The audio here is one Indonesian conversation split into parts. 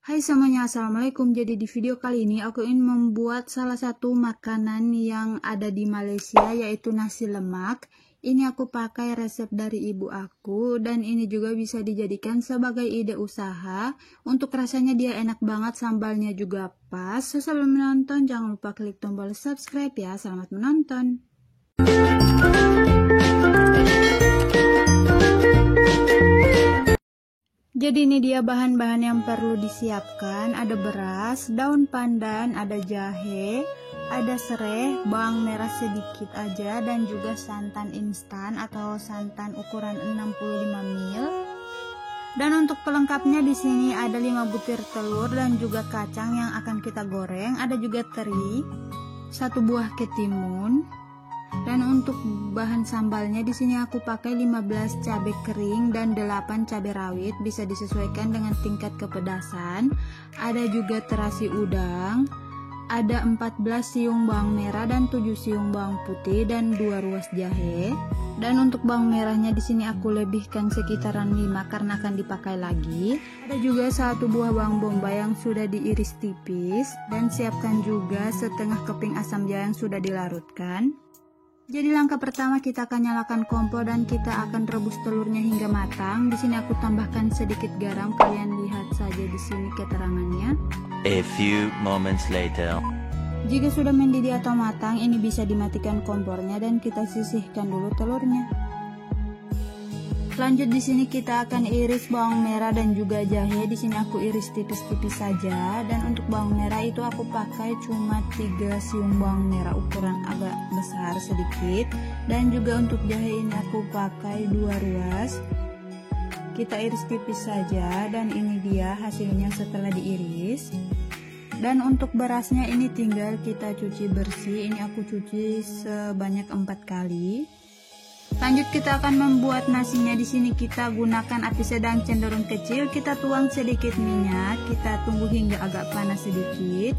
Hai semuanya, assalamualaikum. Jadi di video kali ini aku ingin membuat salah satu makanan yang ada di Malaysia, yaitu nasi lemak. Ini aku pakai resep dari ibu aku, dan ini juga bisa dijadikan sebagai ide usaha. Untuk rasanya dia enak banget, sambalnya juga pas. Sebelum menonton jangan lupa klik tombol subscribe ya. Selamat menonton. Jadi ini dia bahan-bahan yang perlu disiapkan. Ada beras, daun pandan, ada jahe, ada serai, bawang merah sedikit aja, dan juga santan instan atau santan ukuran 65 ml. Dan untuk pelengkapnya di sini ada 5 butir telur dan juga kacang yang akan kita goreng. Ada juga teri, 1 buah ketimun. Dan untuk bahan sambalnya di sini aku pakai 15 cabai kering dan 8 cabai rawit, bisa disesuaikan dengan tingkat kepedasan. Ada juga terasi udang, ada 14 siung bawang merah dan 7 siung bawang putih dan 2 ruas jahe. Dan untuk bawang merahnya di sini aku lebihkan sekitaran 5 karena akan dipakai lagi. Ada juga 1 buah bawang bombay yang sudah diiris tipis, dan siapkan juga setengah keping asam jawa yang sudah dilarutkan. Jadi langkah pertama kita akan nyalakan kompor dan kita akan rebus telurnya hingga matang. Di sini aku tambahkan sedikit garam, kalian lihat saja di sini keterangannya. A few moments later. Jika sudah mendidih atau matang, ini bisa dimatikan kompornya dan kita sisihkan dulu telurnya. Lanjut di sini kita akan iris bawang merah dan juga jahe. Di sini aku iris tipis-tipis saja, dan untuk bawang merah itu aku pakai cuma 3 siung bawang merah ukuran agak besar sedikit, dan juga untuk jahe ini aku pakai 2 ruas. Kita iris tipis saja, dan ini dia hasilnya setelah diiris. Dan untuk berasnya ini tinggal kita cuci bersih. Ini aku cuci sebanyak 4 kali. Lanjut kita akan membuat nasinya. Di sini kita gunakan api sedang cenderung kecil. Kita tuang sedikit minyak, kita tunggu hingga agak panas sedikit.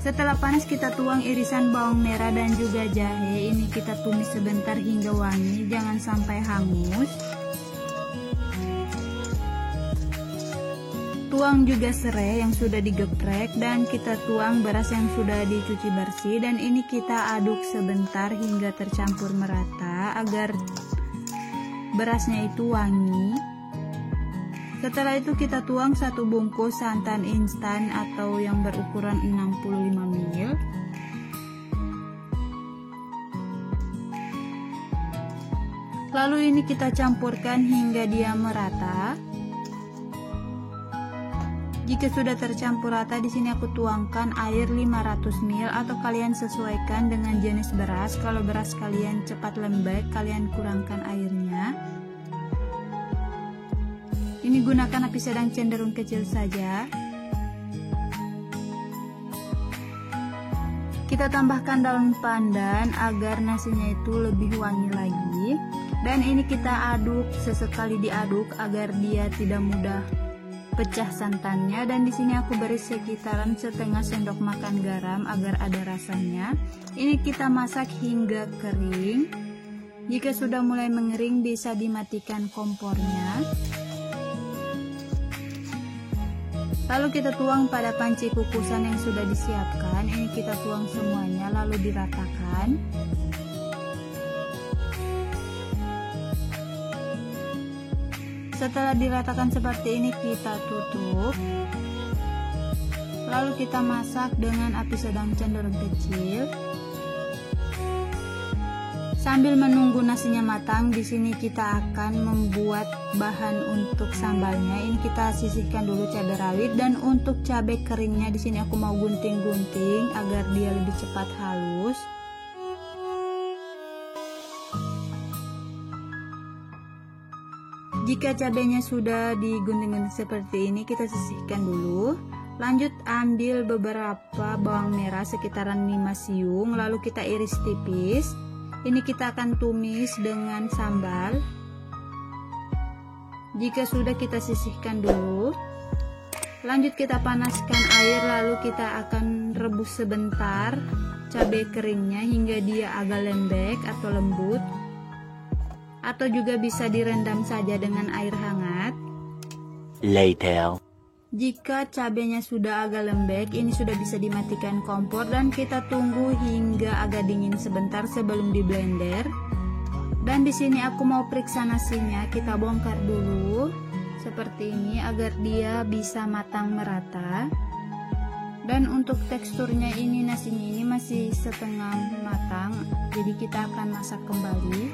Setelah panas kita tuang irisan bawang merah dan juga jahe. Ini kita tumis sebentar hingga wangi, jangan sampai hangus. Tuang juga serai yang sudah digeprek, dan kita tuang beras yang sudah dicuci bersih, dan ini kita aduk sebentar hingga tercampur merata agar berasnya itu wangi. Setelah itu kita tuang 1 bungkus santan instan atau yang berukuran 65 ml. Lalu ini kita campurkan hingga dia merata. Jika sudah tercampur rata, di sini aku tuangkan air 500 ml atau kalian sesuaikan dengan jenis beras. Kalau beras kalian cepat lembek, kalian kurangkan airnya. Ini gunakan api sedang cenderung kecil saja. Kita tambahkan daun pandan agar nasinya itu lebih wangi lagi. Dan ini kita aduk, sesekali diaduk agar dia tidak mudah pecah santannya. Dan di sini aku beri sekitaran setengah sendok makan garam agar ada rasanya. Ini kita masak hingga kering. Jika sudah mulai mengering, bisa dimatikan kompornya. Lalu kita tuang pada panci kukusan yang sudah disiapkan. Ini kita tuang semuanya lalu diratakan. Setelah diratakan seperti ini kita tutup. Lalu kita masak dengan api sedang cenderung kecil. Sambil menunggu nasinya matang, di sini kita akan membuat bahan untuk sambalnya. Ini kita sisihkan dulu cabai rawit, dan untuk cabai keringnya di sini aku mau gunting-gunting agar dia lebih cepat halus. Jika cabenya sudah digunting-gunting seperti ini, kita sisihkan dulu. Lanjut ambil beberapa bawang merah sekitaran 5 siung, lalu kita iris tipis. Ini kita akan tumis dengan sambal. Jika sudah, kita sisihkan dulu. Lanjut kita panaskan air, lalu kita akan rebus sebentar cabai keringnya hingga dia agak lembek atau lembut. Atau juga bisa direndam saja dengan air hangat. Later. Jika cabenya sudah agak lembek, ini sudah bisa dimatikan kompor dan kita tunggu hingga agak dingin sebentar sebelum di blender. Dan di sini aku mau periksa nasinya, kita bongkar dulu seperti ini agar dia bisa matang merata. Dan untuk teksturnya ini, nasinya ini masih setengah matang, jadi kita akan masak kembali.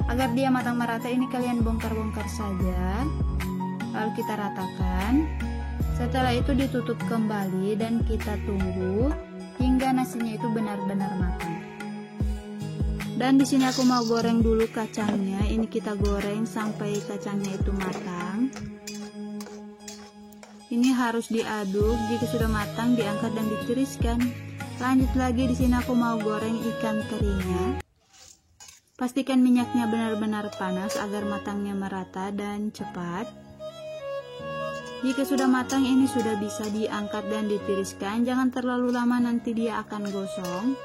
Agar dia matang merata ini kalian bongkar-bongkar saja. Lalu kita ratakan. Setelah itu ditutup kembali dan kita tunggu hingga nasinya itu benar-benar matang. Dan di sini aku mau goreng dulu kacangnya. Ini kita goreng sampai kacangnya itu matang. Ini harus diaduk. Jika sudah matang diangkat dan ditiriskan. Lanjut lagi, di sini aku mau goreng ikan terinya. Pastikan minyaknya benar-benar panas agar matangnya merata dan cepat. Jika sudah matang, ini sudah bisa diangkat dan ditiriskan. Jangan terlalu lama, nanti dia akan gosong.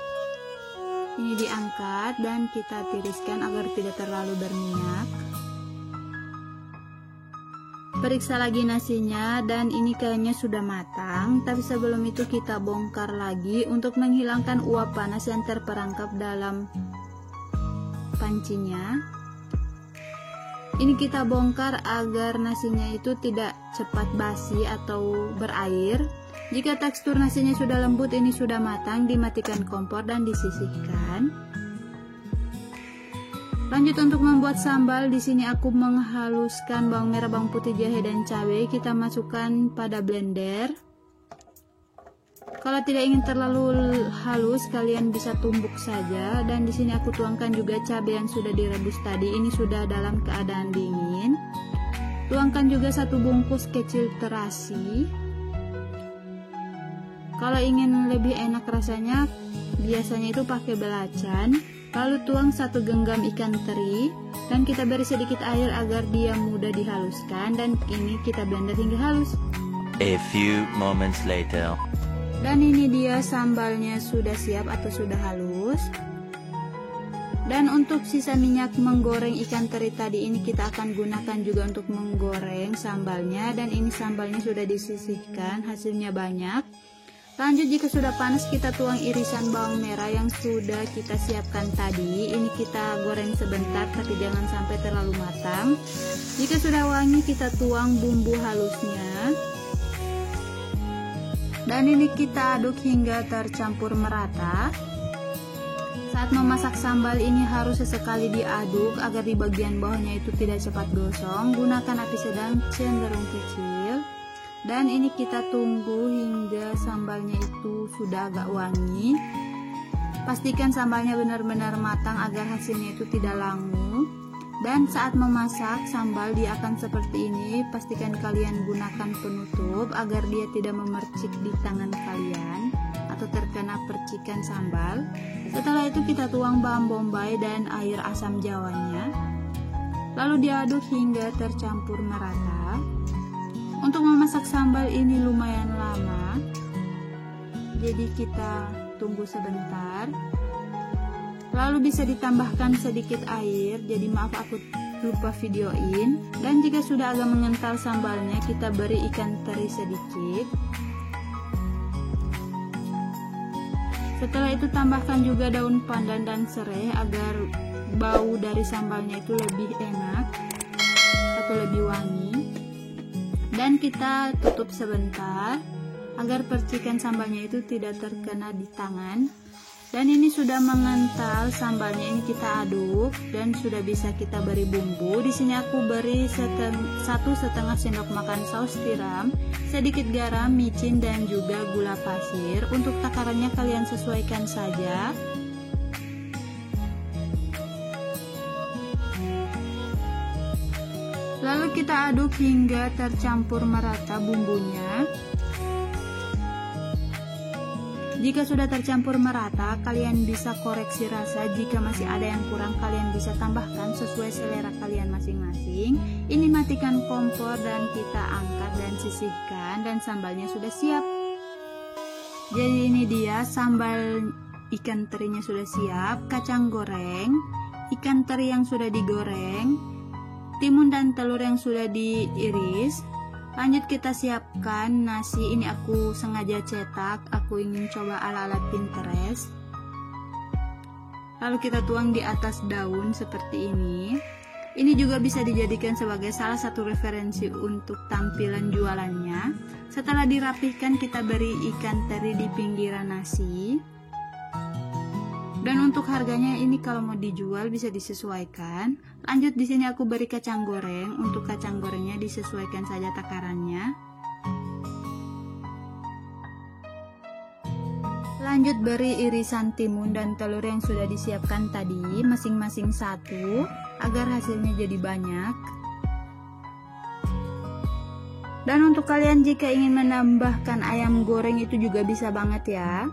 Ini diangkat dan kita tiriskan agar tidak terlalu berminyak. Periksa lagi nasinya dan ini kayaknya sudah matang. Tapi sebelum itu kita bongkar lagi untuk menghilangkan uap panas yang terperangkap dalam pancinya. Ini kita bongkar agar nasinya itu tidak cepat basi atau berair. Jika tekstur nasinya sudah lembut, ini sudah matang, dimatikan kompor dan disisihkan. Lanjut untuk membuat sambal. Di sini aku menghaluskan bawang merah, bawang putih, jahe dan cabai. Kita masukkan pada blender. Kalau tidak ingin terlalu halus, kalian bisa tumbuk saja. Dan di sini aku tuangkan juga cabai yang sudah direbus tadi. Ini sudah dalam keadaan dingin. Tuangkan juga 1 bungkus kecil terasi. Kalau ingin lebih enak rasanya, biasanya itu pakai belacan. Lalu tuang 1 genggam ikan teri dan kita beri sedikit air agar dia mudah dihaluskan. Dan ini kita blender hingga halus. A few moments later. Dan ini dia sambalnya sudah siap atau sudah halus. Dan untuk sisa minyak menggoreng ikan teri tadi, ini kita akan gunakan juga untuk menggoreng sambalnya. Dan ini sambalnya sudah disisihkan, hasilnya banyak. Lanjut, jika sudah panas kita tuang irisan bawang merah yang sudah kita siapkan tadi. Ini kita goreng sebentar tapi jangan sampai terlalu matang. Jika sudah wangi kita tuang bumbu halusnya. Dan ini kita aduk hingga tercampur merata. Saat memasak sambal ini harus sesekali diaduk agar di bagian bawahnya itu tidak cepat gosong. Gunakan api sedang cenderung kecil. Dan ini kita tunggu hingga sambalnya itu sudah agak wangi. Pastikan sambalnya benar-benar matang agar hasilnya itu tidak langu. Dan saat memasak sambal dia akan seperti ini. Pastikan kalian gunakan penutup agar dia tidak memercik di tangan kalian atau terkena percikan sambal. Setelah itu kita tuang bawang bombay dan air asam jawanya. Lalu diaduk hingga tercampur merata. Untuk memasak sambal ini lumayan lama, jadi kita tunggu sebentar. Lalu bisa ditambahkan sedikit air, jadi maaf aku lupa videoin. Dan jika sudah agak mengental sambalnya, kita beri ikan teri sedikit. Setelah itu tambahkan juga daun pandan dan serai agar bau dari sambalnya itu lebih enak atau lebih wangi. Dan kita tutup sebentar agar percikan sambalnya itu tidak terkena di tangan. Dan ini sudah mengental sambalnya, ini kita aduk dan sudah bisa kita beri bumbu. Di sini aku beri 1,5 sendok makan saus tiram, sedikit garam, micin dan juga gula pasir. Untuk takarannya kalian sesuaikan saja. Lalu kita aduk hingga tercampur merata bumbunya. Jika sudah tercampur merata, kalian bisa koreksi rasa. Jika masih ada yang kurang, kalian bisa tambahkan sesuai selera kalian masing-masing. Ini matikan kompor dan kita angkat dan sisihkan, dan sambalnya sudah siap. Jadi ini dia sambal ikan terinya sudah siap, kacang goreng, ikan teri yang sudah digoreng, timun dan telur yang sudah diiris, Lanjut kita siapkan nasi. Ini aku sengaja cetak, aku ingin coba ala-ala Pinterest. Lalu kita tuang di atas daun seperti ini. Ini juga bisa dijadikan sebagai salah satu referensi untuk tampilan jualannya. Setelah dirapihkan, kita beri ikan teri di pinggiran nasi. Dan untuk harganya ini kalau mau dijual bisa disesuaikan. Lanjut di sini aku beri kacang goreng. Untuk kacang gorengnya disesuaikan saja takarannya. Lanjut beri irisan timun dan telur yang sudah disiapkan tadi, masing-masing satu, agar hasilnya jadi banyak. Dan untuk kalian jika ingin menambahkan ayam goreng itu juga bisa banget ya.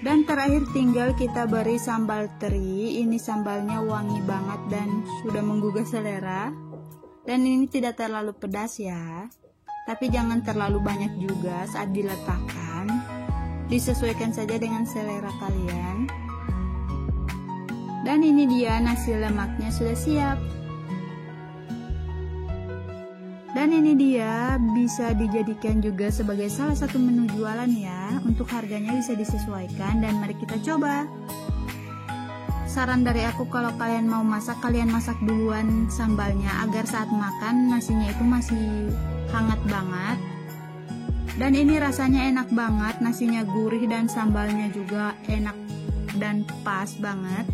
Dan terakhir tinggal kita beri sambal teri. Ini sambalnya wangi banget dan sudah menggugah selera. Dan ini tidak terlalu pedas ya, tapi jangan terlalu banyak juga saat diletakkan. Disesuaikan saja dengan selera kalian. Dan ini dia nasi lemaknya sudah siap. Dan ini dia bisa dijadikan juga sebagai salah satu menu jualan ya. Untuk harganya bisa disesuaikan dan mari kita coba. Saran dari aku, kalau kalian mau masak, kalian masak duluan sambalnya agar saat makan nasinya itu masih hangat banget. Dan ini rasanya enak banget, nasinya gurih dan sambalnya juga enak dan pas banget.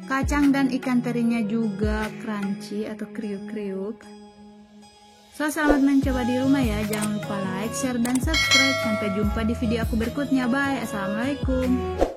Kacang dan ikan terinya juga crunchy atau kriuk-kriuk. So, selamat mencoba di rumah ya. Jangan lupa like, share, dan subscribe. Sampai jumpa di video aku berikutnya. Bye. Assalamualaikum.